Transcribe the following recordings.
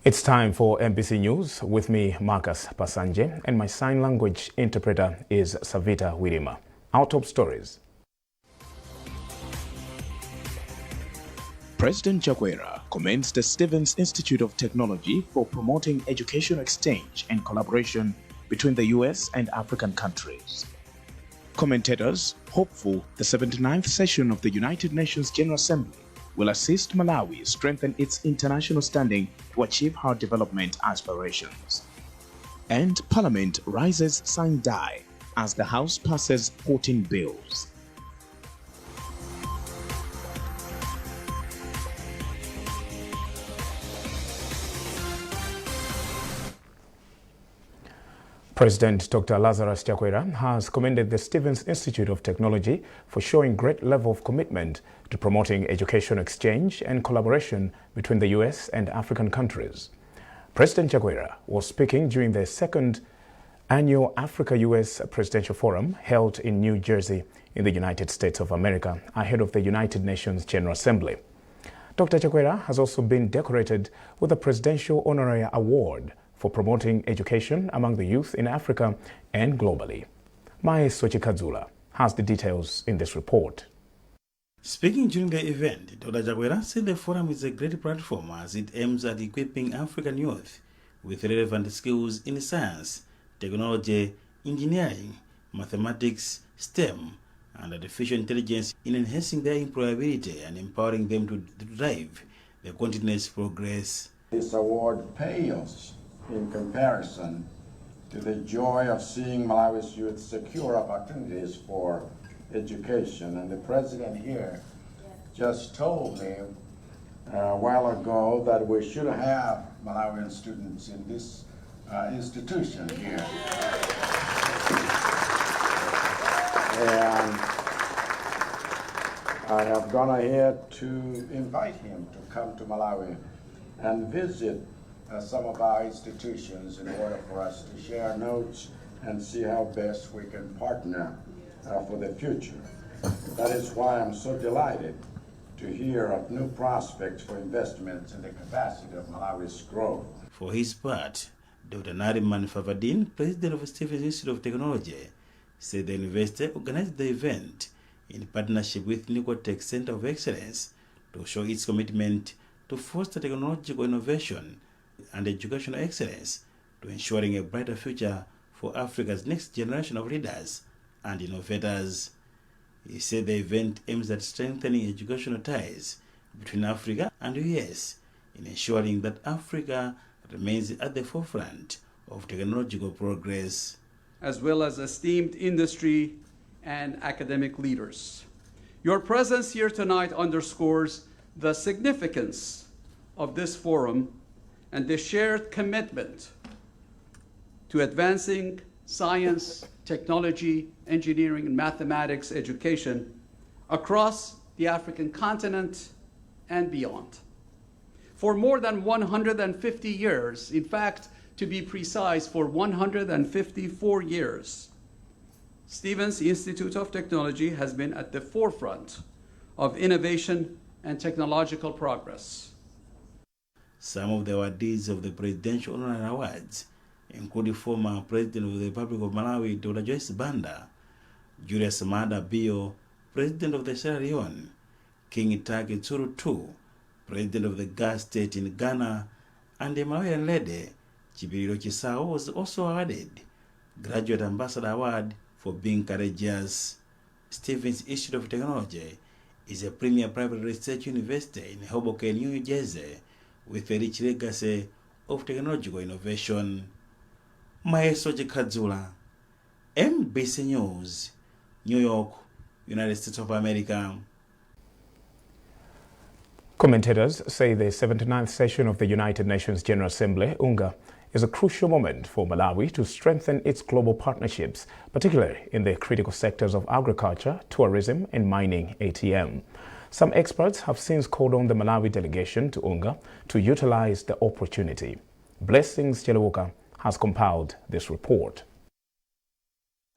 It's time for MBC News with me, Marcus Pasanje, and my sign language interpreter is Savita Wirima. Our top stories. President Chakwera commends the Stevens Institute of Technology for promoting education exchange and collaboration between the U.S. and African countries. Commentators hopeful the 79th session of the United Nations General Assembly will assist Malawi strengthen its international standing to achieve her development aspirations. And Parliament rises sine die as the House passes 14 bills. President Dr. Lazarus Chakwera has commended the Stevens Institute of Technology for showing great level of commitment to promoting education exchange and collaboration between the U.S. and African countries. President Chakwera was speaking during the second annual Africa-U.S. Presidential Forum held in New Jersey in the United States of America ahead of the United Nations General Assembly. Dr. Chakwera has also been decorated with a Presidential Honorary Award for promoting education among the youth in Africa and globally. Mae Sochikadzula has the details in this report. Speaking during the event, Dr. Chakwera said the forum is a great platform as it aims at equipping African youth with relevant skills in science, technology, engineering, mathematics, STEM, and artificial intelligence in enhancing their employability and empowering them to drive the continent's progress. This award pales in comparison to the joy of seeing Malawi's youth secure opportunities for education. And the president here just told me a while ago that we should have Malawian students in this institution here. And I have gone ahead to invite him to come to Malawi and visit some of our institutions in order for us to share notes and see how best we can partner for the future. That is why I'm so delighted to hear of new prospects for investments in the capacity of Malawi's growth. For his part, Dr. Nariman Favadin, president of the Stevens Institute of Technology, said the university organized the event in partnership with Nicotech Center of Excellence to show its commitment to foster technological innovation and educational excellence to ensuring a brighter future for Africa's next generation of leaders and innovators. He said the event aims at strengthening educational ties between Africa and the US in ensuring that Africa remains at the forefront of technological progress, as well as esteemed industry and academic leaders. Your presence here tonight underscores the significance of this forum and the shared commitment to advancing science, technology, engineering, and mathematics education across the African continent and beyond. For more than 150 years, in fact, to be precise, for 154 years, Stevens Institute of Technology has been at the forefront of innovation and technological progress. Some of the awardees of the Presidential Honorary Awards include former President of the Republic of Malawi, Dr. Joyce Banda, Julius Maada Bio, President of the Sierra Leone, King Taki Tsuru II, President of the Gas State in Ghana, and the Malawian lady, Chibiriro Chisao, was also awarded Graduate Ambassador Award for being courageous. Stevens Institute of Technology is a premier private research university in Hoboken, New Jersey, with a rich legacy of technological innovation. Mae Sochikadzula, MBC News, New York, United States of America. Commentators say the 79th session of the United Nations General Assembly, UNGA, is a crucial moment for Malawi to strengthen its global partnerships, particularly in the critical sectors of agriculture, tourism, and mining ATM. Some experts have since called on the Malawi delegation to UNGA to utilize the opportunity. Blessings Chelewuka has compiled this report.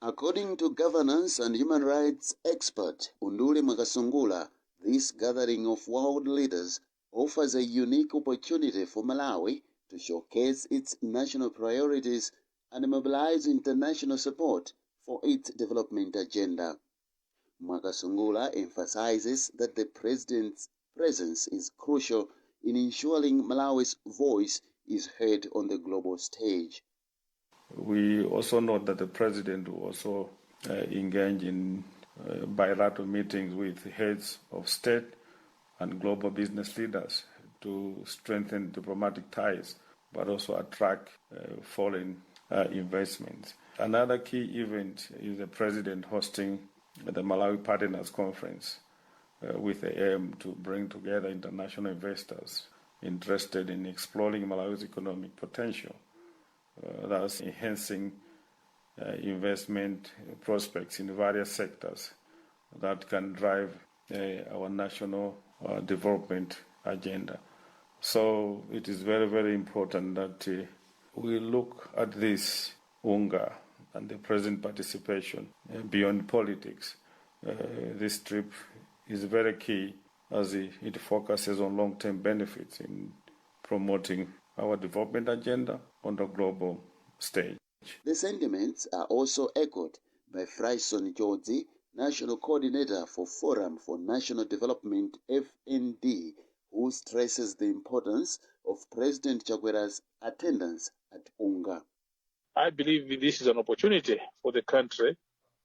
According to governance and human rights expert Undule Makasungula, this gathering of world leaders offers a unique opportunity for Malawi to showcase its national priorities and mobilize international support for its development agenda. Makasungula emphasizes that the president's presence is crucial in ensuring Malawi's voice is heard on the global stage. We also note that the president will also engage in bilateral meetings with heads of state and global business leaders to strengthen diplomatic ties, but also attract foreign investments. Another key event is the president hosting the Malawi Partners Conference with the aim to bring together international investors interested in exploring Malawi's economic potential, thus enhancing investment prospects in various sectors that can drive our national development agenda. So it is very, very important that we look at this UNGA and the present participation beyond politics. This trip is very key as it focuses on long-term benefits in promoting our development agenda on the global stage. The sentiments are also echoed by Frison Georgi, National Coordinator for Forum for National Development FND, who stresses the importance of President Chakwera's attendance at UNGA. I believe this is an opportunity for the country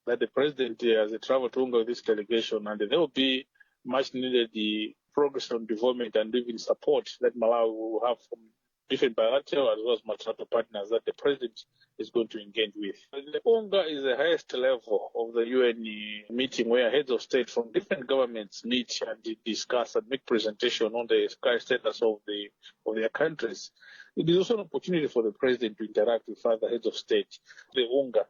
that the president has traveled to UNGA with this delegation, and there will be much needed the progress on development and even support that Malawi will have from different bilateral as well as multilateral partners that the president is going to engage with. The UNGA is the highest level of the UN meeting where heads of state from different governments meet and discuss and make presentation on the current status of their countries. It is also an opportunity for the president to interact with other heads of state. The UNGA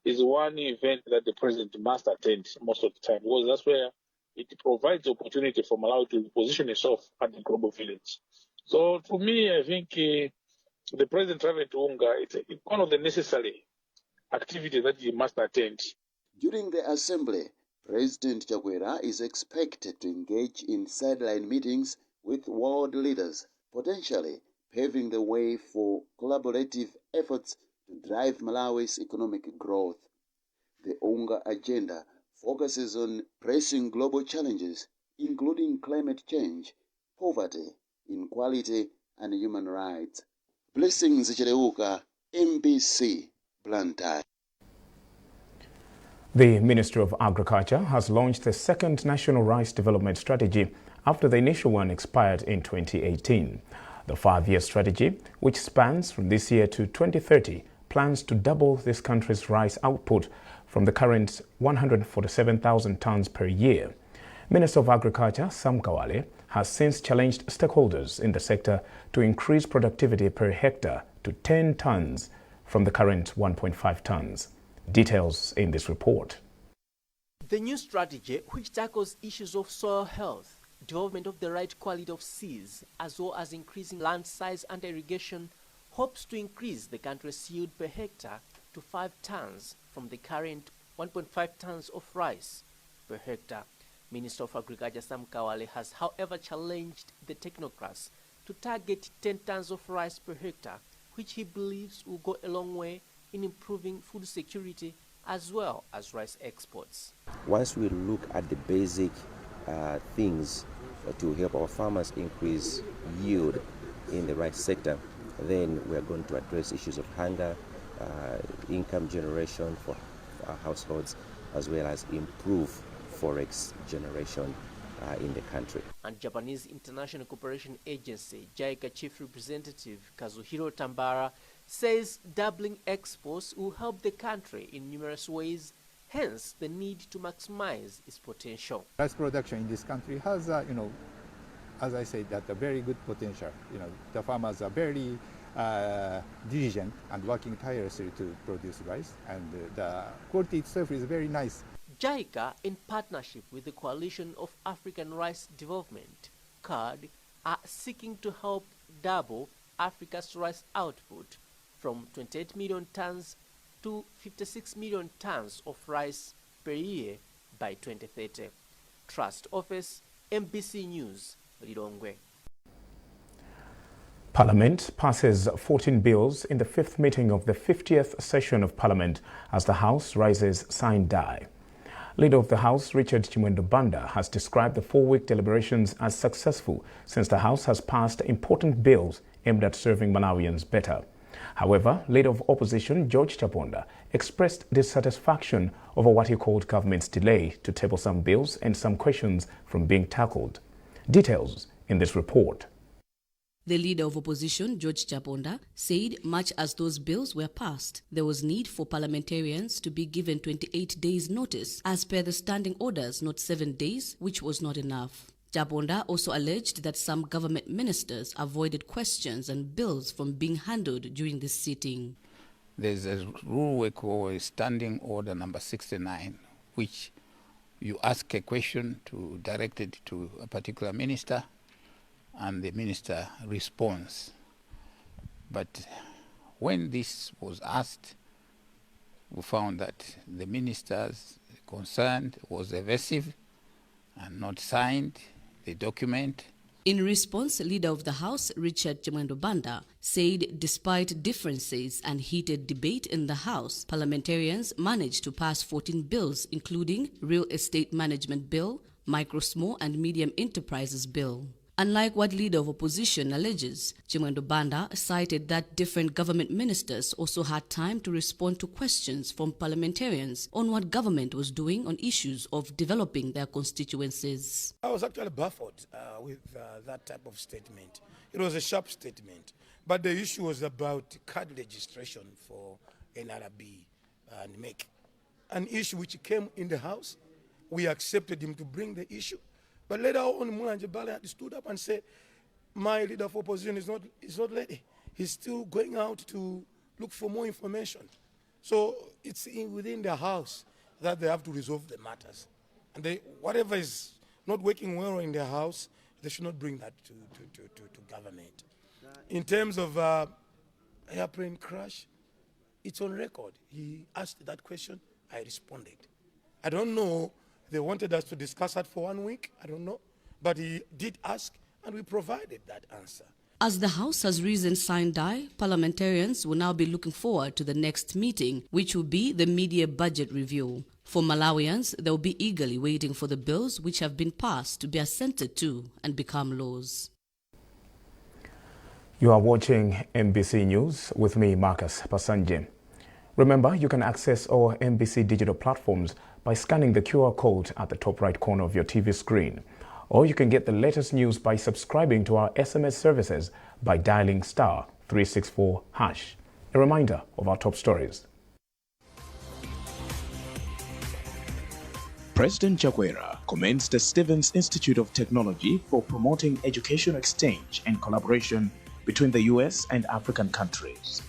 is one event that the president must attend most of the time, because that's where it provides opportunity for Malawi to position itself at the global village. So to me, I think the president traveling to UNGA, it's one of the necessary activities that he must attend. During the assembly, President Chakwera is expected to engage in sideline meetings with world leaders, potentially paving the way for collaborative efforts to drive Malawi's economic growth. The UNGA agenda focuses on pressing global challenges, including climate change, poverty, inequality, and human rights. Blessings Chereuka, MBC, Blantyre. The Ministry of Agriculture has launched the second National Rice Development Strategy after the initial one expired in 2018. The 5-year strategy, which spans from this year to 2030, plans to double this country's rice output from the current 147,000 tons per year. Minister of Agriculture Sam Kawale has since challenged stakeholders in the sector to increase productivity per hectare to 10 tons from the current 1.5 tons. Details in this report. The new strategy, which tackles issues of soil health, development of the right quality of seeds, as well as increasing land size and irrigation, hopes to increase the country's yield per hectare to 5 tons from the current 1.5 tons of rice per hectare. Minister of Agriculture Sam Kawale has, however, challenged the technocrats to target 10 tons of rice per hectare, which he believes will go a long way in improving food security as well as rice exports. Once we look at the basic things to help our farmers increase yield in the rice sector, then we are going to address issues of hunger, income generation for our households, as well as improve forex generation in the country. And Japanese International Cooperation Agency, JICA Chief Representative Kazuhiro Tambara, says doubling exports will help the country in numerous ways, hence the need to maximize its potential. Rice production in this country has, as I said, that a very good potential. The farmers are very diligent and working tirelessly to produce rice, and the quality itself is very nice. JICA, in partnership with the Coalition of African Rice Development, CARD, are seeking to help double Africa's rice output from 28 million tons to 56 million tons of rice per year by 2030. Trust Office, MBC News, Lilongwe. Parliament passes 14 bills in the fifth meeting of the 50th session of Parliament as the House rises sine die. Leader of the House, Richard Banda, has described the 4-week deliberations as successful since the House has passed important bills aimed at serving Malawians better. However, Leader of Opposition, George Chaponda, expressed dissatisfaction over what he called government's delay to table some bills and some questions from being tackled. Details in this report. The Leader of Opposition, George Chaponda, said much as those bills were passed, there was need for parliamentarians to be given 28 days notice as per the standing orders, not 7 days, which was not enough. Chaponda also alleged that some government ministers avoided questions and bills from being handled during this sitting. There's a rule we call Standing Order number 69, which you ask a question to direct it to a particular minister, and the minister responds. But when this was asked, we found that the ministers concerned was evasive and not signed the document. In response, Leader of the House, Richard Banda, said despite differences and heated debate in the House, parliamentarians managed to pass 14 bills, including Real Estate Management Bill, Micro, Small and Medium Enterprises Bill. Unlike what Leader of Opposition alleges, Banda cited that different government ministers also had time to respond to questions from parliamentarians on what government was doing on issues of developing their constituencies. I was actually baffled with that type of statement. It was a sharp statement, but the issue was about card registration for NRB and MEC. An issue which came in the House. We accepted him to bring the issue. But later on, Mulanje Bale had stood up and said, my Leader of Opposition is not ready. He's still going out to look for more information. So it's within the House that they have to resolve the matters. And whatever is not working well in the House, they should not bring that to government. In terms of airplane crash, it's on record. He asked that question, I responded. I don't know. They wanted us to discuss that for 1 week, I don't know. But he did ask, and we provided that answer. As the House has risen sine die, parliamentarians will now be looking forward to the next meeting, which will be the mid-year budget review. For Malawians, they will be eagerly waiting for the bills which have been passed to be assented to and become laws. You are watching MBC News with me, Marcus Pasanje. Remember, you can access our MBC digital platforms by scanning the QR code at the top right corner of your TV screen. Or you can get the latest news by subscribing to our SMS services by dialing *364#. A reminder of our top stories. President Chakwera commends the Stevens Institute of Technology for promoting education exchange and collaboration between the US and African countries.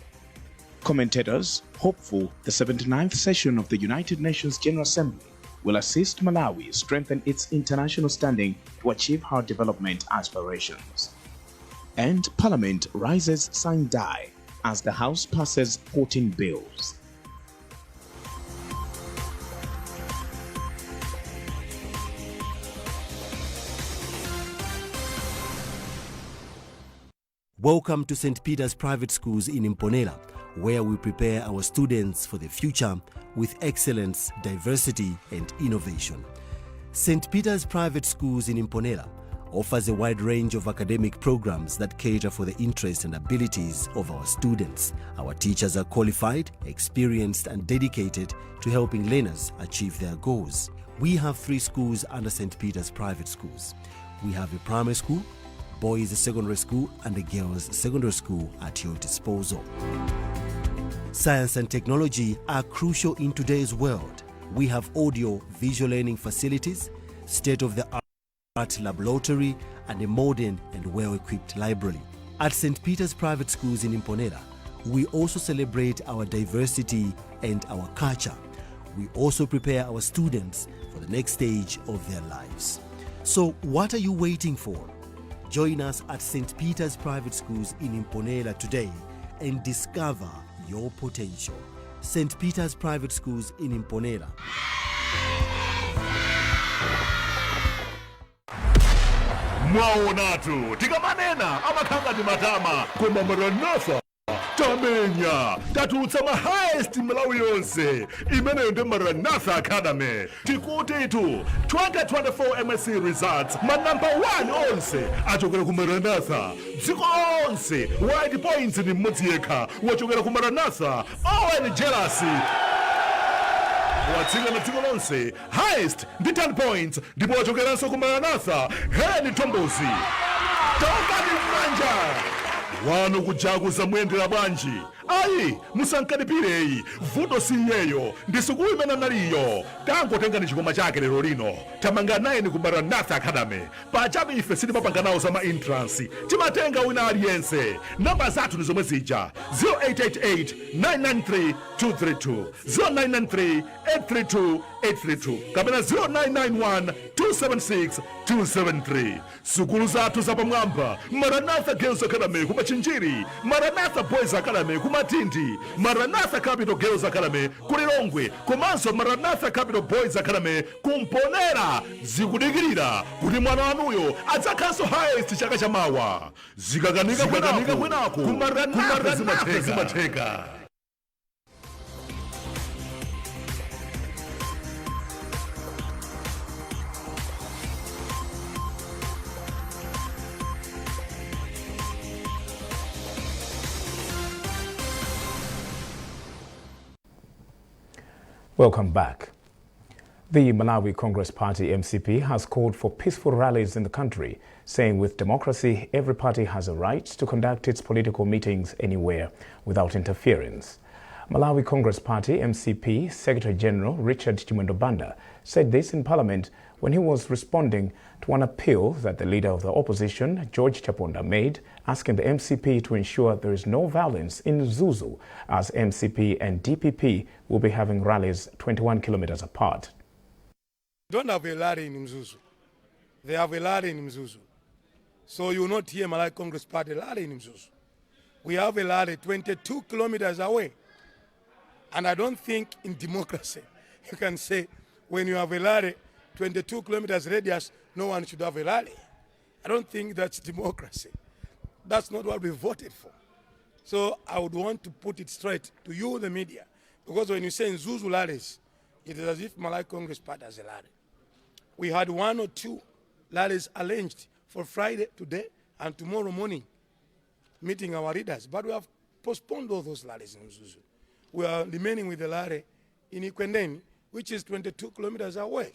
Commentators hopeful the 79th session of the United Nations General Assembly will assist Malawi strengthen its international standing to achieve her development aspirations. And Parliament rises sine die as the House passes 14 bills. Welcome to St. Peter's Private Schools in Imponela, where we prepare our students for the future with excellence, diversity, and innovation. St. Peter's Private Schools in Imponela offers a wide range of academic programs that cater for the interests and abilities of our students. Our teachers are qualified, experienced, and dedicated to helping learners achieve their goals. We have 3 schools under St. Peter's Private Schools. We have a primary school, boys' secondary school, and a girls' secondary school at your disposal. Science and technology are crucial in today's world. We have audio-visual learning facilities, state-of-the-art laboratory, and a modern and well-equipped library. At St. Peter's Private Schools in Imponela, we also celebrate our diversity and our culture. We also prepare our students for the next stage of their lives. So what are you waiting for? Join us at St. Peter's Private Schools in Imponela today and discover your potential. St. Peter's Private Schools in Imponela. Mwaonatu, tikamanena amakanga ndi matama koma Maranatha tamenya tatulutsa ma highest Malawi yonse imeneyo ndi Maranatha Academy tikuti itu 2024 MSc results manamba 1 onse achokera ku Maranatha dziko onse wide points ni mmodzi yekha wachokera ku Maranatha Owen Jealousy watsika na dziko lonse highest ndi 10 points ndipo wachokeranso ku Maranatha Heni Tombozi toka ni manja wanu kujaguza mwendera bwanji ayi musankanipireyi vuto siyeyo ndisikuimena naliyo tangotenga ni chikoma chake lero lino tamanga naye ni ku Maranatha Academy pachabe ife sitimapanga nawo za ma entrance timatenga wina aliyense namba zathu ni zomwe zija 0888-993-232 0993-832-832 kapena 0991-276-273 sukulu zathu zapamwamba Maranatha Girls Academy ku Machinjiri Maranatha Boys Academy ku Matindi Maranatha Capital Girls Academy ku Lilongwe komanso Maranatha Capital Boys Academy ku Mponera zikudikirira kuti mwana wanuyo adzakhanso highest chaka chamawa zikakanika kwenako ku Maranatha zimatheka. Welcome back. The Malawi Congress Party MCP has called for peaceful rallies in the country, saying with democracy, every party has a right to conduct its political meetings anywhere without interference. Malawi Congress Party MCP Secretary General Richard Chimwendo said this in Parliament when he was responding to an appeal that the leader of the opposition, George Chaponda, made, asking the MCP to ensure there is no violence in Zuzu, as MCP and DPP will be having rallies 21 kilometers apart. Don't have a rally in Mzuzu. They have a rally in Mzuzu. So you will not hear Malawi Congress Party rally in Mzuzu. We have a rally 22 kilometers away. And I don't think in democracy you can say when you have a rally 22 kilometers radius, no one should have a rally. I don't think that's democracy. That's not what we voted for. So I would want to put it straight to you, the media, because when you say in Zuzu rallies, it is as if Malawi Congress Party has a rally. We had 1 or 2 rallies arranged for Friday, today, and tomorrow morning, meeting our leaders, but we have postponed all those rallies in Zuzu. We are remaining with the rally in Ikwendeni, which is 22 kilometers away.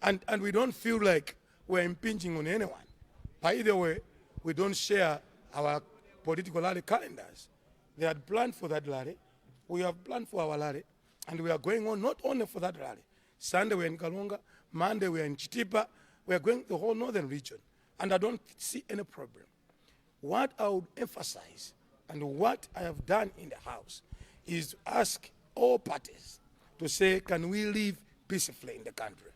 And we don't feel like we're impinging on anyone. By the way, we don't share our political rally calendars. They had planned for that rally. We have planned for our rally. And we are going on not only for that rally. Sunday we're in Kalonga, Monday we're in Chitipa. We're going the whole northern region. And I don't see any problem. What I would emphasize and what I have done in the House is to ask all parties to say, can we live peacefully in the country?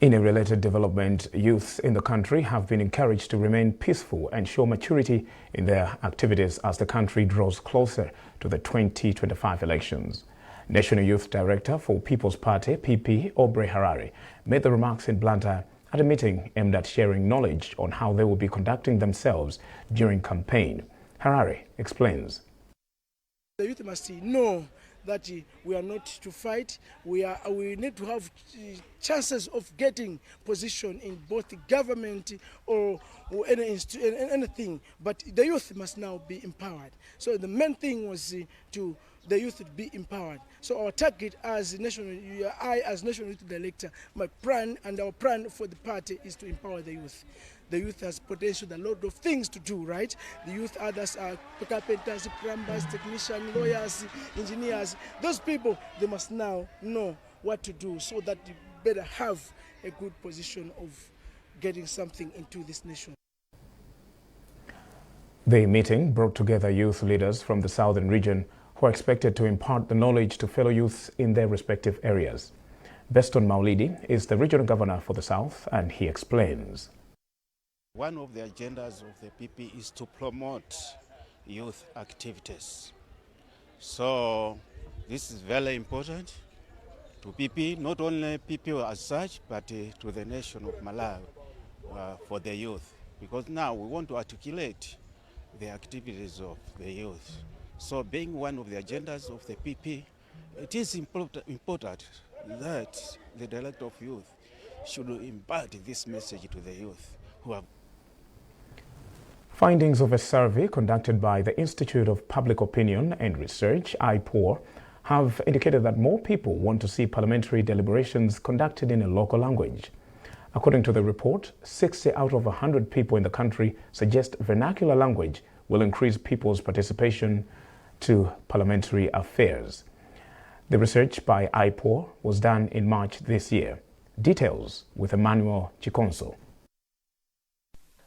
In a related development, youths in the country have been encouraged to remain peaceful and show maturity in their activities as the country draws closer to the 2025 elections. National Youth Director for People's Party, PP, Aubrey Harare, made the remarks in Blantyre at a meeting aimed at sharing knowledge on how they will be conducting themselves during campaign. Harare explains. The youth must know that we are not to fight. We need to have chances of getting position in both the government or anything. But the youth must now be empowered. So the main thing was to the youth to be empowered. So our target as national, I as national youth director, my plan and our plan for the party is to empower the youth. The youth has potential, a lot of things to do, right? The youth, others are carpenters, plumbers, technicians, lawyers, engineers. Those people, they must now know what to do so that they better have a good position of getting something into this nation. The meeting brought together youth leaders from the southern region who are expected to impart the knowledge to fellow youths in their respective areas. Beston Maulidi is the regional governor for the South, and he explains. One of the agendas of the PP is to promote youth activities. So this is very important to PP, not only PP as such, but to the nation of Malawi for the youth. Because now we want to articulate the activities of the youth. So being one of the agendas of the PP, it is important that the Director of Youth should impart this message to the youth who have. Findings of a survey conducted by the Institute of Public Opinion and Research, IPOR, have indicated that more people want to see parliamentary deliberations conducted in a local language. According to the report, 60 out of 100 people in the country suggest vernacular language will increase people's participation to parliamentary affairs. The research by IPOR was done in March this year. Details with Emmanuel Chikonso.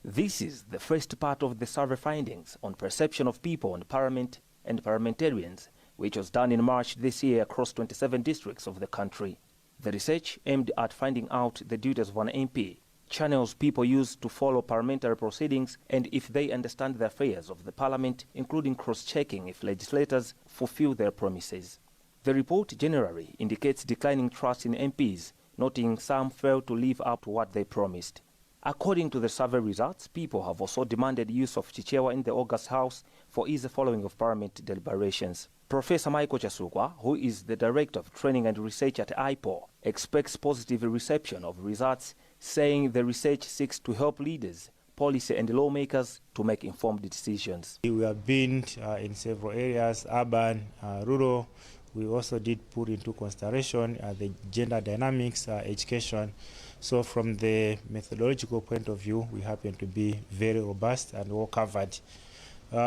This is the first part of the survey findings on perception of people on Parliament and parliamentarians, which was done in March this year across 27 districts of the country. The research, aimed at finding out the duties of an MP, channels people use to follow parliamentary proceedings and if they understand the affairs of the Parliament, including cross-checking if legislators fulfill their promises. The report generally indicates declining trust in MPs, noting some fail to live up to what they promised. According to the survey results, people have also demanded use of Chakwera in the August House for easy following of Parliament deliberations. Professor Michael Chasukwa, who is the Director of Training and Research at IPOR, expects positive reception of results, saying the research seeks to help leaders, policy and lawmakers to make informed decisions. We have been in several areas, urban, rural. We also did put into consideration the gender dynamics, education. So from the methodological point of view, we happen to be very robust and well covered.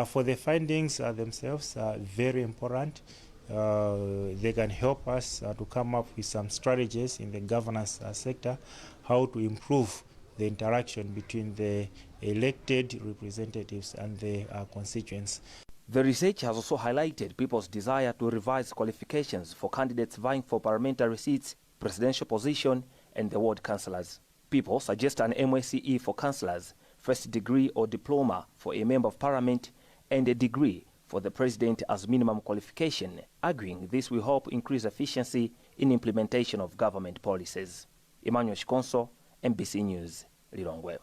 For the findings themselves are very important. They can help us to come up with some strategies in the governance sector, how to improve the interaction between the elected representatives and the constituents. The research has also highlighted people's desire to revise qualifications for candidates vying for parliamentary seats, presidential position, and the ward councillors. People suggest an MSCE for councillors, first degree or diploma for a member of parliament, and a degree for the president as minimum qualification, arguing this will help increase efficiency in implementation of government policies. Emmanuel Chikonso, MBC News, Lilongwe.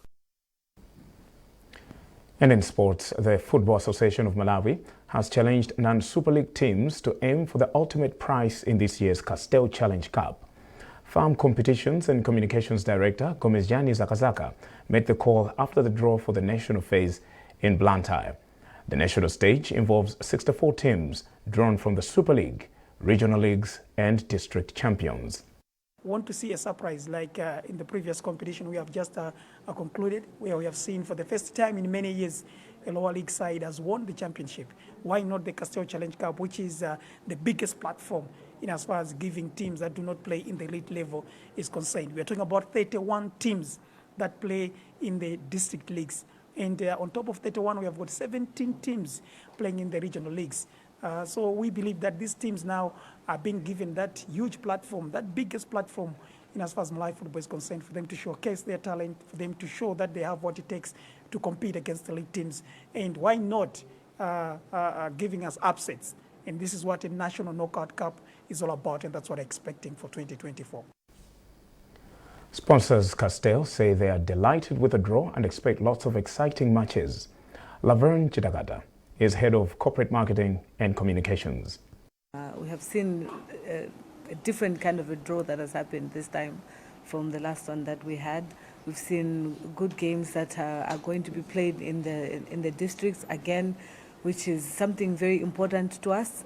And in sports, the Football Association of Malawi has challenged non-Super League teams to aim for the ultimate prize in this year's Castell Challenge Cup. Farm Competitions and Communications Director Gomezjani Zakazaka made the call after the draw for the national phase in Blantyre. The national stage involves 64 teams drawn from the Super League, regional leagues and district champions. Want to see a surprise like in the previous competition we have just concluded, where we have seen for the first time in many years a lower league side has won the championship. Why not the Castell Challenge Cup, which is the biggest platform in as far as giving teams that do not play in the elite level is concerned. We are talking about 31 teams that play in the district leagues. And on top of 31, we have got 17 teams playing in the regional leagues. So we believe that these teams now are being given that huge platform, that biggest platform in as far as Malawi football is concerned, for them to showcase their talent, for them to show that they have what it takes to compete against the elite teams. And why not giving us upsets? And this is what a national knockout cup is all about, and that's what I'm expecting for 2024. Sponsors Castell say they are delighted with the draw and expect lots of exciting matches. Laverne Chidagata is head of corporate marketing and communications. We have seen a different kind of a draw that has happened this time from the last one that we had. We've seen good games that are going to be played in the districts again, which is something very important to us.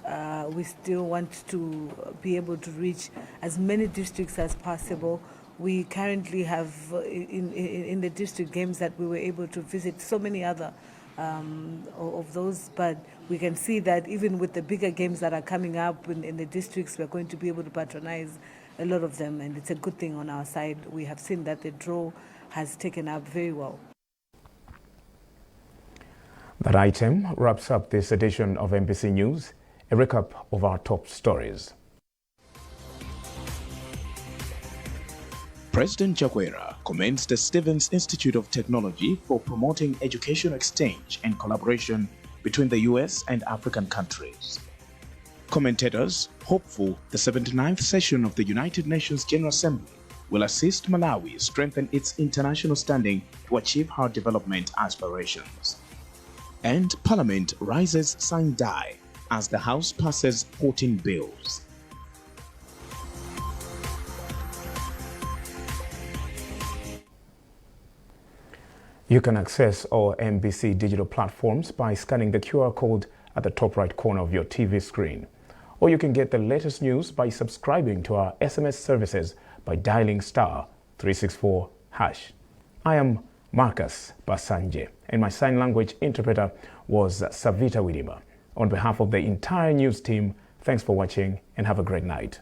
We still want to be able to reach as many districts as possible. We currently have in the district games that we were able to visit so many other of those, but we can see that even with the bigger games that are coming up in the districts, we're going to be able to patronize a lot of them, and it's a good thing on our side. We have seen that the draw has taken up very well. That item wraps up this edition of MBC News. A recap of our top stories. President Chakwera commends the Stevens Institute of Technology for promoting education exchange and collaboration between the US and African countries. Commentators hopeful the 79th session of the United Nations General Assembly will assist Malawi strengthen its international standing to achieve her development aspirations. And Parliament rises sign die as the House passes 14 bills. You can access all MBC digital platforms by scanning the QR code at the top right corner of your TV screen. Or you can get the latest news by subscribing to our SMS services by dialing *364#. I am Marcus Basanje, and my sign language interpreter was Savita Widima. On behalf of the entire news team, thanks for watching and have a great night.